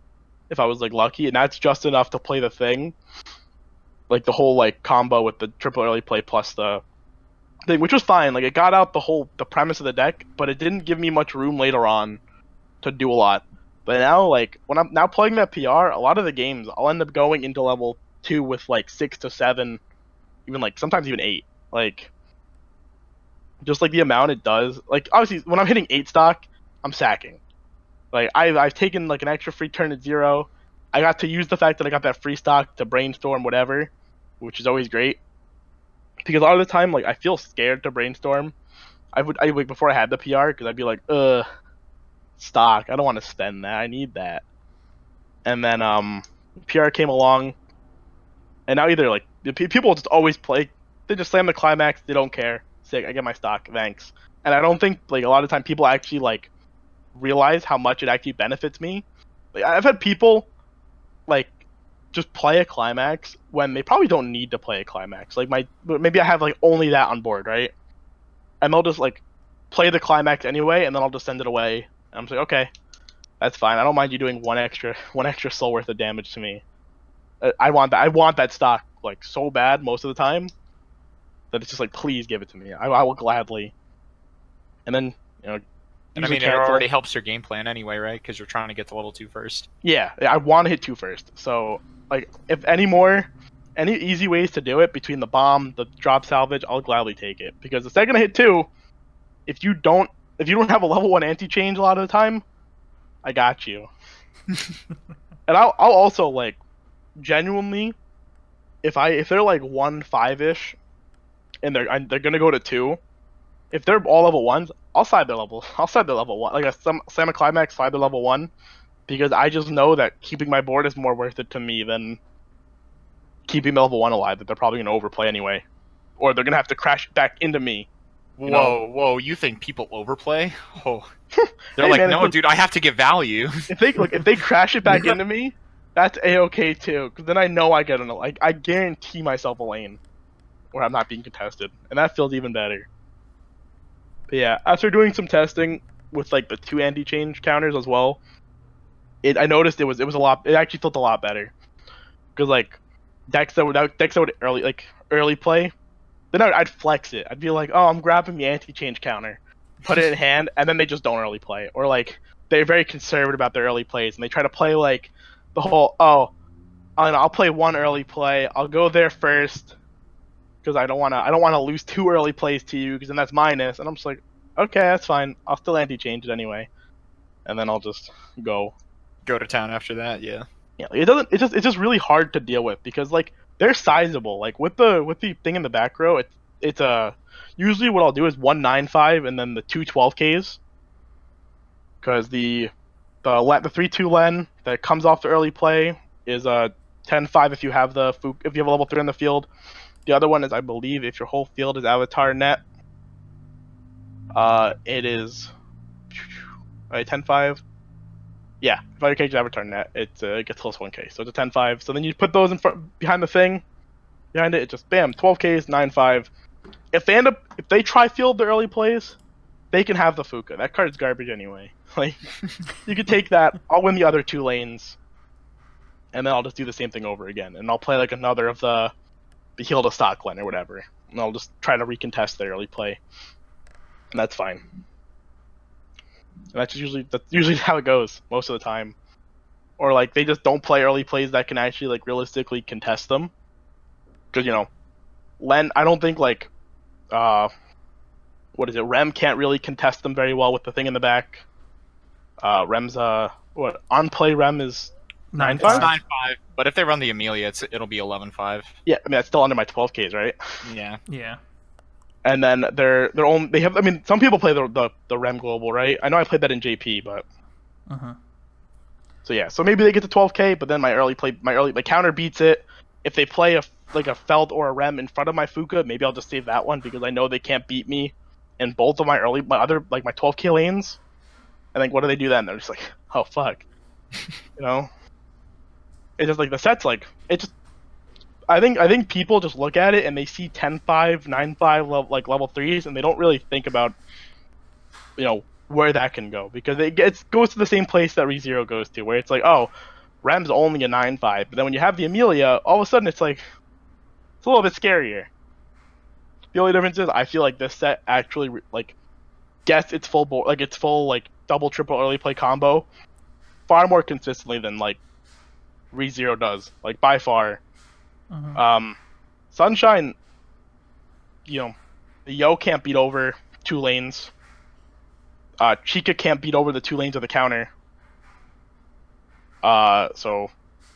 if I was like lucky, and that's just enough to play the thing. Like the whole like combo with the triple early play plus the thing, which was fine. Like it got out the premise of the deck, but it didn't give me much room later on to do a lot. But now, like when I'm now playing that PR, a lot of the games I'll end up going into level 2 with like 6 to 7, even like sometimes even 8. Like just like the amount it does. Like obviously when I'm hitting 8 stock, I'm sacking. Like I've taken like an extra free turn at 0. I got to use the fact that I got that free stock to brainstorm whatever, which is always great. Because a lot of the time, like I feel scared to brainstorm. I would like before I had the PR because I'd be like, stock. I don't want to spend that. I need that. And then PR came along, and now either like people just always play. They just slam the climax. They don't care. Sick. I get my stock. Thanks. And I don't think like a lot of time people actually like realize how much it actually benefits me. Like I've had people like just play a climax when they probably don't need to play a climax. Like maybe I have like only that on board, right? And they'll just like play the climax anyway, and then I'll just send it away. And I'm just like, okay, that's fine. I don't mind you doing one extra soul worth of damage to me. I want that. I want that stock like so bad most of the time that it's just like, please give it to me. I will gladly. And then And I mean, it already helps your game plan anyway, right? Because you're trying to get to level 2 first. Yeah, I want to hit 2 first. So, like, if any easy ways to do it between the bomb, the drop salvage, I'll gladly take it. Because the second I hit 2, if you don't have a level 1 anti-change a lot of the time, I got you. And I'll also like genuinely, if they're like 1-5-ish, and they're gonna go to 2. If they're all level 1s, I'll side their level 1. Like slam a climax, side their level 1, because I just know that keeping my board is more worth it to me than keeping the level 1 alive that they're probably gonna overplay anyway, or they're gonna have to crash back into me. Whoa! You think people overplay? Oh, they're Hey, like, man, no, dude, I have to give value. If they crash it back into me, that's a-okay too, because then I know I get I guarantee myself a lane where I'm not being contested, and that feels even better. But yeah, after doing some testing with like the 2 anti-change counters as well, I noticed it was a lot. It actually felt a lot better, because like decks that would early play, then I'd flex it. I'd be like, oh, I'm grabbing the anti-change counter, put it in hand, and then they just don't early play, or like they're very conservative about their early plays, and they try to play like the whole I'll play 1 early play. I'll go there first, because I don't want to lose 2 early plays to you, because then that's minus. And I'm just like, okay, that's fine. I'll still anti-change it anyway, and then I'll just go to town after that. Yeah. Yeah, it's just really hard to deal with, because like they're sizable. Like with the thing in the back row, it's usually what I'll do is 1-9-5 and then the 2 12Ks, because the 3-2 Len that comes off the early play is 10-5 if you have a level 3 on the field. The other one is, I believe, if your whole field is Avatar net, it is 10-5. Yeah, if I cage Avatar net, it gets plus 1k. So it's a 10-5. So then you put those behind the thing, behind it. It just bam, 12ks, 9-5. If they try field the early plays, they can have the Fuka. That card's garbage anyway. Like you could take that. I'll win the other 2 lanes, and then I'll just do the same thing over again. And I'll play like another of the heal to stock lane or whatever, and I'll just try to recontest the early play, and that's fine. And that's usually how it goes most of the time. Or like they just don't play early plays that can actually like realistically contest them, because Len, I don't think like Rem can't really contest them very well with the thing in the back. Rem's what on play rem is 9.5. 9.5? It's 9.5, but if they run the Amelia, it'll be 11.5. Yeah, I mean that's still under my 12Ks, right? Yeah. Yeah. And then they have. I mean, some people play the rem global, right? I know I played that in JP, but so yeah. So maybe they get to 12K, but then my counter beats it. If they play a Feld or a rem in front of my Fuka, maybe I'll just save that one because I know they can't beat me in both of my 12K lanes. And like, what do they do then? They're just like, oh fuck, you know. It's just like the set's like it just. I think people just look at it and they see 10-5, 9-5 level 3s, and they don't really think about, you know, where that can go because it goes to the same place that ReZero goes to, where it's like, oh, Rem's only a 9-5, but then when you have the Amelia, all of a sudden it's like it's a little bit scarier. The only difference is I feel like this set actually like gets its full double triple early play combo far more consistently than like ReZero does, like by far. Sunshine, you know, the Yo can't beat over 2 lanes. Chica can't beat over the 2 lanes of the counter. So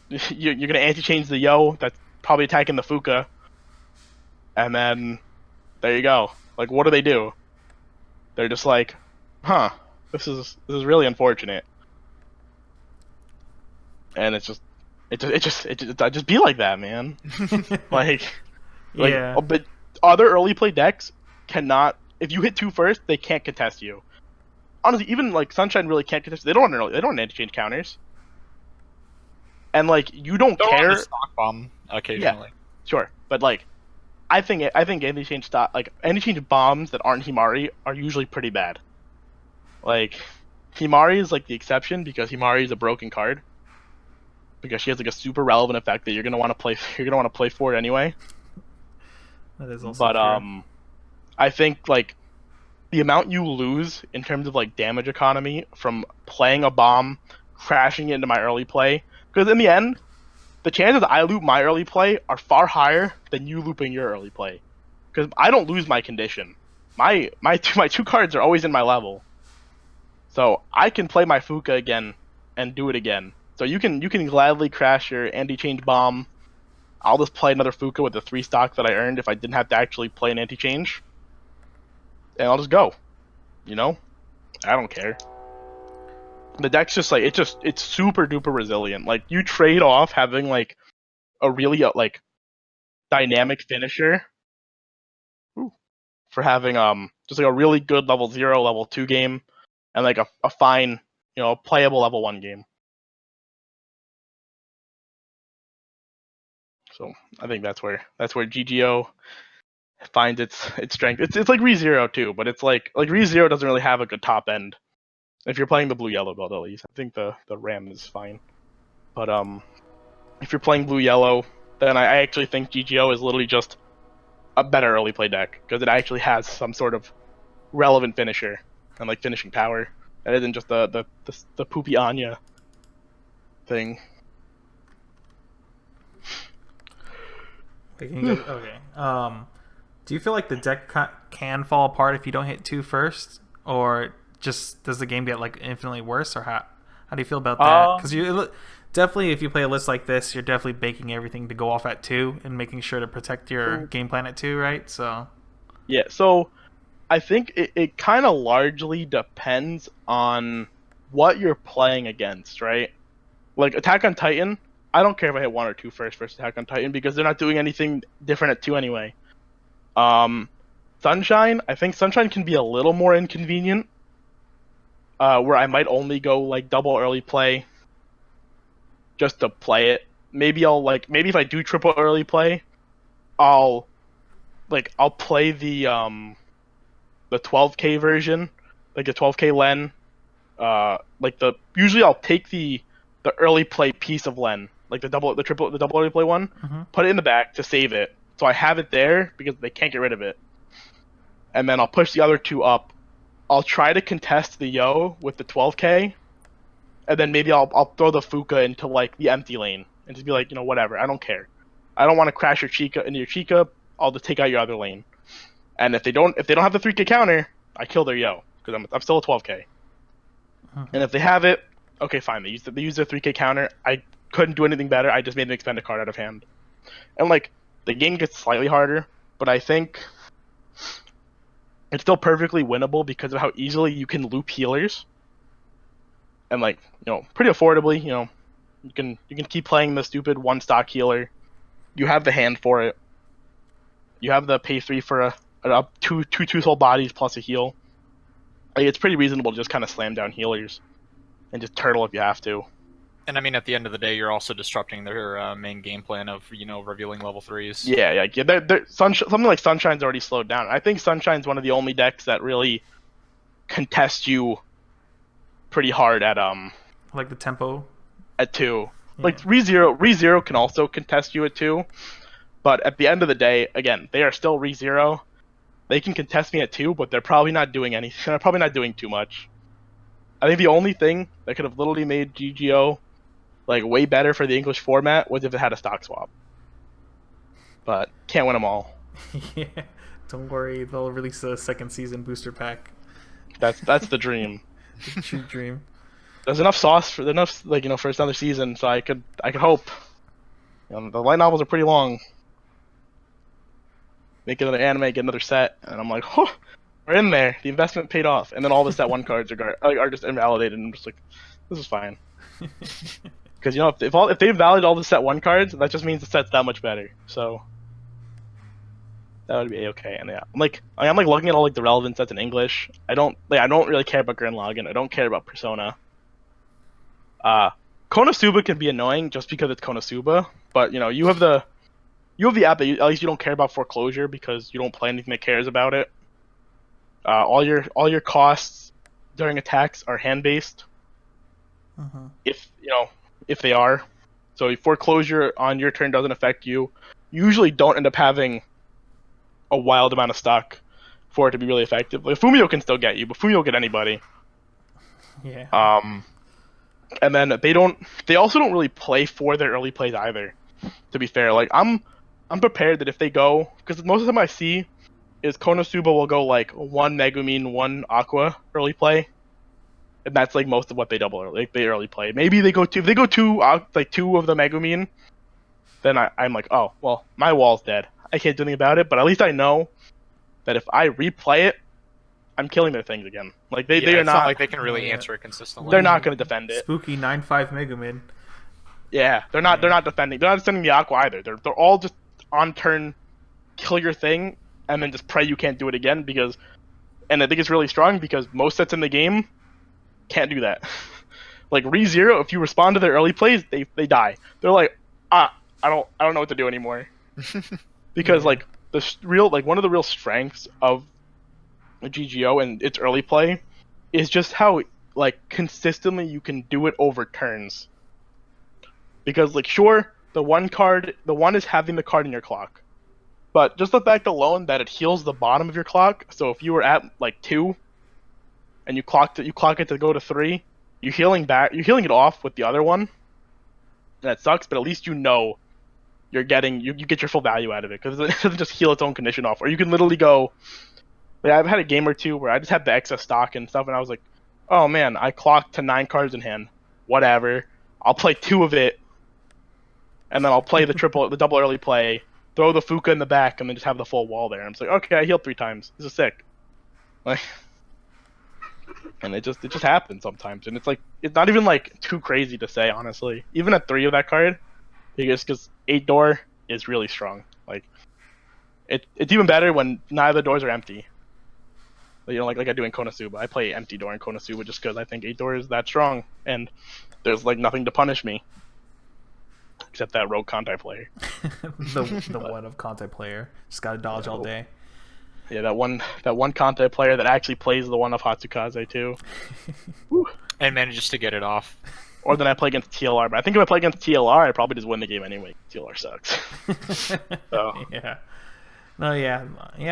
you're gonna anti-change the Yo that's probably attacking the Fuka, and then there you go. Like, what do? They're just like, huh, this is really unfortunate, and it just be like that, man. Yeah. But other early play decks cannot. If you hit 2 first, they can't contest you. Honestly, even like Sunshine really can't contest. They don't run anti-change counters, and like you don't They'll care. run the stock bomb occasionally. Yeah, sure, but like I think anti-change anti-change bombs that aren't Himari are usually pretty bad. Like Himari is like the exception because Himari is a broken card. Because she has like a super relevant effect that you're gonna want to play. You're gonna want to play for it anyway. That is also But true. I think like the amount you lose in terms of like damage economy from playing a bomb, crashing it into my early play. Because in the end, the chances I loop my early play are far higher than you looping your early play. Because I don't lose my condition. My 2 cards are always in my level, so I can play my Fuka again and do it again. So you can gladly crash your anti-change bomb. I'll just play another Fuka with the 3 stock that I earned if I didn't have to actually play an anti-change. And I'll just go. You know? I don't care. The deck's just like it's super duper resilient. Like you trade off having like a really like dynamic finisher for having just like a really good level 0, level 2 game and like a fine, you know, playable level 1 game. So I think that's where GGO finds its strength. It's like ReZero too, but it's like ReZero doesn't really have a good top end. If you're playing the blue yellow build, at least I think the Ram is fine. But if you're playing blue yellow, then I actually think GGO is literally just a better early play deck because it actually has some sort of relevant finisher and like finishing power. That isn't just the poopy Anya thing. Okay. Do you feel like the deck can fall apart if you don't hit 2 first, or just does the game get like infinitely worse, or how do you feel about that? Because you definitely, if you play a list like this, you're definitely baking everything to go off at 2 and making sure to protect your game plan at 2, right? So yeah, so I think it kind of largely depends on what you're playing against, right? Like Attack on Titan, I don't care if I hit 1 or 2 first versus Attack on Titan because they're not doing anything different at 2 anyway. Sunshine, I think Sunshine can be a little more inconvenient, where I might only go like double early play just to play it. Maybe if I do triple early play, I'll play the 12K version, like the 12K Len. Usually I'll take the early play piece of Len, like the double early play one, put it in the back to save it, so I have it there because they can't get rid of it. And then I'll push the other 2 up. I'll try to contest the Yo with the 12K, and then maybe I'll throw the Fuka into like the empty lane and just be like, you know, whatever, I don't care. I don't want to crash your Chica. I'll just take out your other lane. And if they don't have the 3K counter, I kill their Yo because I'm still a 12K. And if they have it, okay, fine. They used their 3K counter. I couldn't do anything better. I just made them expend a card out of hand. And like the game gets slightly harder, but I think it's still perfectly winnable because of how easily you can loop healers. And like, pretty affordably, you can keep playing the stupid one stock healer. You have the hand for it. You have the pay 3 for a two soul bodies plus a heal. Like, it's pretty reasonable to just kind of slam down healers and just turtle if you have to. And I mean, at the end of the day, you're also disrupting their main game plan of revealing level 3s. Yeah. Something like Sunshine's already slowed down. I think Sunshine's one of the only decks that really contest you pretty hard at like the tempo at 2. Yeah. Like ReZero can also contest you at 2, but at the end of the day, again, they are still ReZero. They can contest me at 2, but they're probably not doing anything. They're probably not doing too much. I think the only thing that could have literally made GGO like way better for the English format was if it had a stock swap. But can't win them all. Yeah, don't worry, they'll release a second season booster pack. That's the dream. True dream. There's enough sauce for for another season, so I could hope. The light novels are pretty long. Make another anime, get another set, and I'm like, oh, we're in there. The investment paid off, and then all the set 1 cards are just invalidated, and I'm just like, this is fine. Because if they invalidate all the set 1 cards, that just means the set's that much better. So that would be okay. And yeah, I'm looking at all the relevant sets in English. I don't really care about Gurren Lagann. I don't care about Persona. Konosuba can be annoying just because it's Konosuba, but you have the app that at least you don't care about Foreclosure because you don't play anything that cares about it. All your costs during attacks are hand based. Uh-huh. If they are, so Foreclosure on your turn doesn't affect you. You usually don't end up having a wild amount of stock for it to be really effective. Like Fumio can still get you, but Fumio will get anybody. Yeah. And then they also don't really play for their early plays either. To be fair, like I'm prepared that if they go, because most of the time I see is Konosuba will go like 1 Megumin, 1 Aqua early play, and that's like most of what they double early. Like, they early play. Maybe they go two. If they go 2 of the Megumin, then I'm like, oh well, my wall's dead. I can't do anything about it. But at least I know that if I replay it, I'm killing their things again. Like they are not like they can really answer it consistently. They're not going to defend it. Spooky 9-5 Megumin. Yeah, they're not defending. They're not defending the Aqua either. They're all just on turn, kill your thing, and then just pray you can't do it again and I think it's really strong because most sets in the game can't do that. Like ReZero, if you respond to their early plays, they die. They're like, I don't know what to do anymore. Because like one of the real strengths of GGO and its early play is just how like consistently you can do it over turns. Because like sure, the one is having the card in your clock. But just the fact alone that it heals the bottom of your clock, so if you were at like 2 and you clock it to go to 3, you're healing it off with the other one. That sucks, but at least you get your full value out of it because it doesn't just heal its own condition off. Or you can literally go. Like, I've had a game or two where I just had the excess stock and stuff, and I was like, oh man, I clocked to 9 cards in hand. Whatever. I'll play 2 of it, and then I'll play the double early play, throw the Fuka in the back, and then just have the full wall there. And I'm just like, okay, I healed 3 times. This is sick. Like, and it just happens sometimes, and it's not even like too crazy to say, honestly. Even at 3 of that card, because 8 door is really strong. Like, it's even better when neither of the doors are empty. Like I do in Konosuba. I play empty door in Konosuba just because I think 8 door is that strong, and there's like nothing to punish me except that rogue Kantai player. the one of Kantai player just gotta dodge all day. Yeah, that one Kantai player that actually plays the one of Hatsukaze too. And manages to get it off. Or then I play against TLR, but I think if I play against TLR, I probably just win the game anyway. TLR sucks. So. Yeah. No, yeah,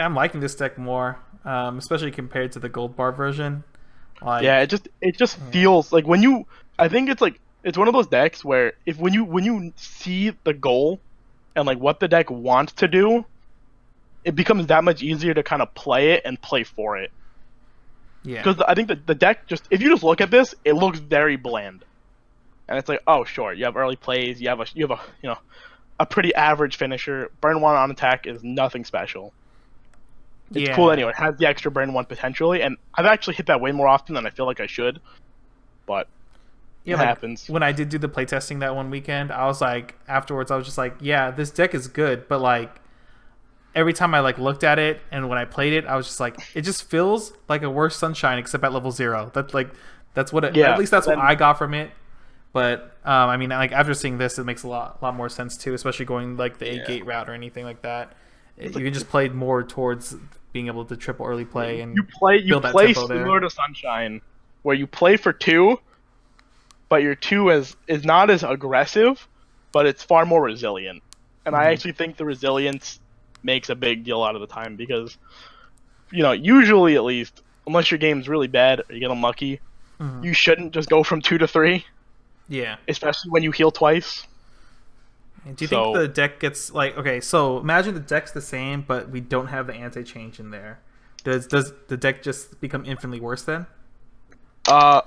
I'm liking this deck more, especially compared to the gold bar version. Like, yeah, it just feels like I think it's one of those decks where when you see the goal and like what the deck wants to do, it becomes that much easier to kind of play it and play for it. Yeah. Because I think that the deck if you just look at this, it looks very bland. and it's like, oh sure, you have early plays, you have a a pretty average finisher. Burn 1 on attack is nothing special. It's cool anyway. It has the extra burn 1 potentially, and I've actually hit that way more often than I feel like I should. But it happens. When I did do the playtesting that one weekend, I was like, afterwards, I was just like, yeah, this deck is good, but like every time I like looked at it and when I played it, I was just like, it just feels like a worse Sunshine except at level 0. That's what at least that's what I got from it. But I mean, like after seeing this, it makes a lot more sense too, especially going like the 8-gate route or anything like that. You can just play more towards being able to triple early play and you play similar to Sunshine, where you play for 2, but your 2 is not as aggressive, but it's far more resilient. And I actually think the resilience makes a big deal out of the time because, usually at least, unless your game's really bad or you get unlucky, you shouldn't just go from 2 to 3. Yeah. Especially when you heal twice. Do you think the deck gets like, okay, so imagine the deck's the same, but we don't have the anti-change in there. Does the deck just become infinitely worse then? Yeah,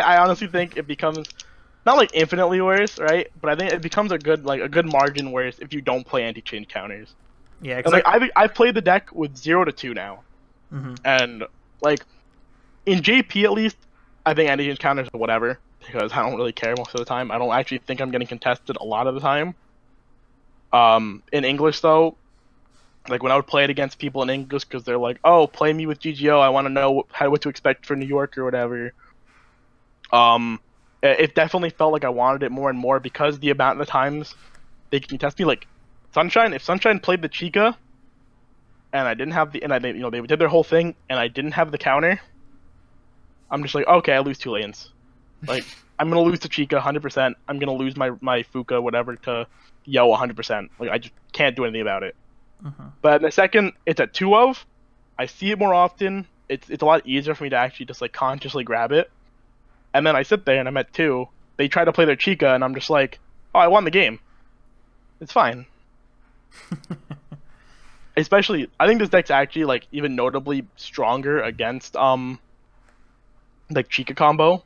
I honestly think it becomes not like infinitely worse, right? But I think it becomes a good margin worse if you don't play anti-change counters. Yeah, and like I've played the deck with 0 to 2 now, and like in JP at least, I think anti-change counters are whatever because I don't really care most of the time. I don't actually think I'm getting contested a lot of the time. In English though, like when I would play it against people in English because they're like, "Oh, play me with GGO. I want to know what to expect for New York or whatever." It definitely felt like I wanted it more and more because the amount of times they can test me. Like Sunshine, if Sunshine played the Chica, and I didn't have they did their whole thing, and I didn't have the counter, I'm just like, okay, I lose 2 lanes. Like I'm gonna lose to Chica 100%. I'm gonna lose my Fuka whatever to Yo 100%. Like I just can't do anything about it. But in the second it's at 2 of, I see it more often. It's a lot easier for me to actually just like consciously grab it. And then I sit there and I'm at 2. They try to play their Chica and I'm just like, oh, I won the game. It's fine. Especially, I think this deck's actually like even notably stronger against like Chica combo,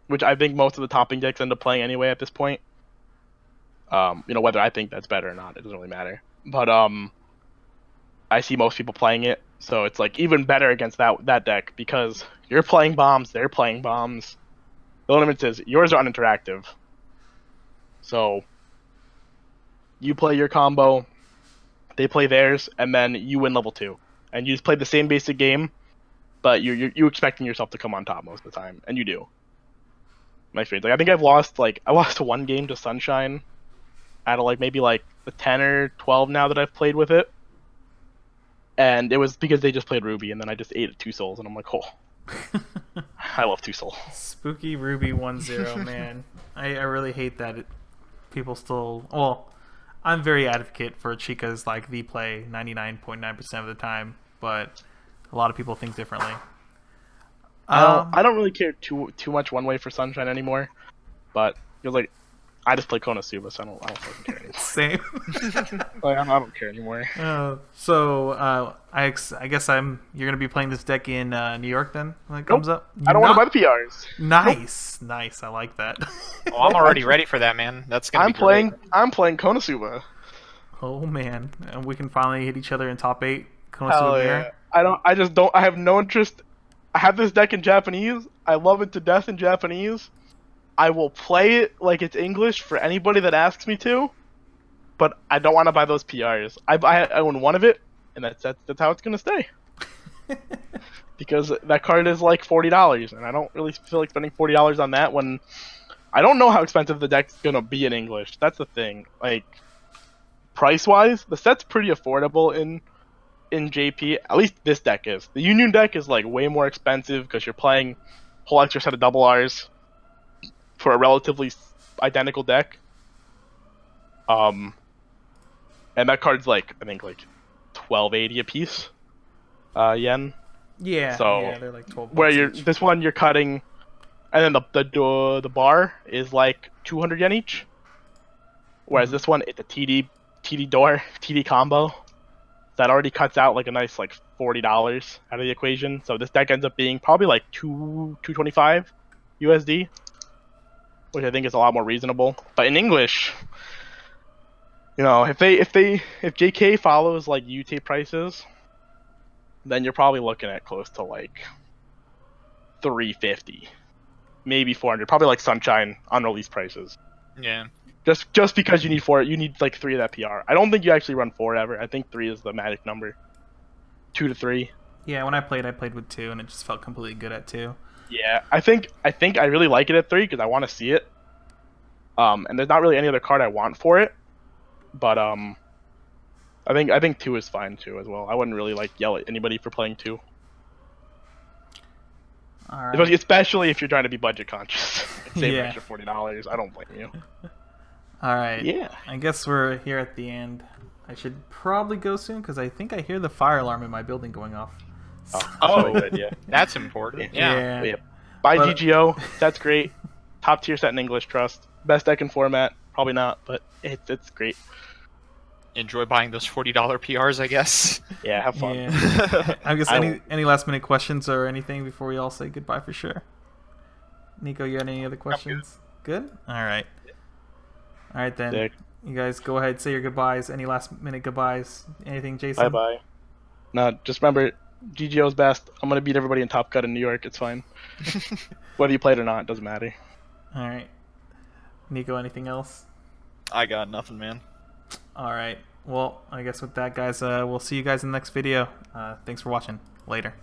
which I think most of the topping decks end up playing anyway at this point. Whether I think that's better or not, it doesn't really matter. But I see most people playing it, so it's like even better against that deck because you're playing bombs, they're playing bombs. The limit is yours are uninteractive. So you play your combo, they play theirs, and then you win level 2. And you just play the same basic game, but you're expecting yourself to come on top most of the time, and you do. My experience. Like I think I lost 1 game to Sunshine out of maybe the 10 or 12 now that I've played with it. And it was because they just played Ruby, and then I just ate 2 souls, and I'm like, oh. I love 2 soul. Spooky Ruby 1-0, man. I really hate that people still. Well, I'm very advocate for Chica's the play 99.9% of the time, but a lot of people think differently. I don't really care too much one way for Sunshine anymore, but it was I just play Konosuba, so I don't fucking care anymore. Same. I don't care anymore. I guess you're gonna be playing this deck in New York then when it comes up. I don't want to buy the PRs. Nice. I like that. Oh, I'm already ready for that, man. That's gonna be great. I'm playing Konosuba. Oh man, and we can finally hit each other in top 8. Hell yeah. I have no interest. I have this deck in Japanese. I love it to death in Japanese. I will play it like it's English for anybody that asks me to, but I don't want to buy those PRs. I own 1 of it, and that's how it's gonna stay. Because that card is $40, and I don't really feel like spending $40 on that when I don't know how expensive the deck's gonna be in English. That's the thing. Price wise, the set's pretty affordable in JP. At least this deck is. The Union deck is way more expensive because you're playing a whole extra set of double Rs for a relatively identical deck. And that card's I think 1280 a piece. Yen. Yeah. So yeah, they're 12. Where each. this one you're cutting, and then the bar is 200 yen each. Whereas this one it's a TD door TD combo that already cuts out a nice $40 out of the equation. So this deck ends up being probably $225 USD. which I think is a lot more reasonable. But in English, you know, if JK follows like UT prices, then you're probably looking at close to like 350, maybe 400, probably like Sunshine unreleased prices. Yeah. Just because you need like 3 of that PR. I don't think you actually run 4 ever. I think 3 is the magic number. 2 to 3. Yeah, when I played with 2, and it just felt completely good at 2. Yeah, I think I really like it at 3 because I want to see it. And there's not really any other card I want for it, but I think 2 is fine too as well. I wouldn't really like yell at anybody for playing 2. All right. Especially if you're trying to be budget conscious. Save an Yeah. extra $40. I don't blame you. All right. Yeah. I guess we're here at the end. I should probably go soon because I think I hear the fire alarm in my building going off. Oh, good. Yeah. That's important. Yeah. Yeah. Buy But- GGO. That's great. Top tier set in English. Trust. Best deck in format. Probably not, but it's great. Enjoy buying those $40 PRs, I guess. Yeah. Have fun. Yeah. I guess I any last minute questions or anything before we all say goodbye for sure? Nico, you had any other questions? Good? All right. All right then. Sick. You guys go ahead, say your goodbyes. Any last minute goodbyes? Anything, Jason? Bye. No, just remember, GGO's best. I'm gonna beat everybody in Top Cut in New York. It's fine. Whether you played or not, it doesn't matter. All right. Nico, anything else? I got nothing, man. All right. Well, I guess with that, guys, we'll see you guys in the next video. Thanks for watching. Later.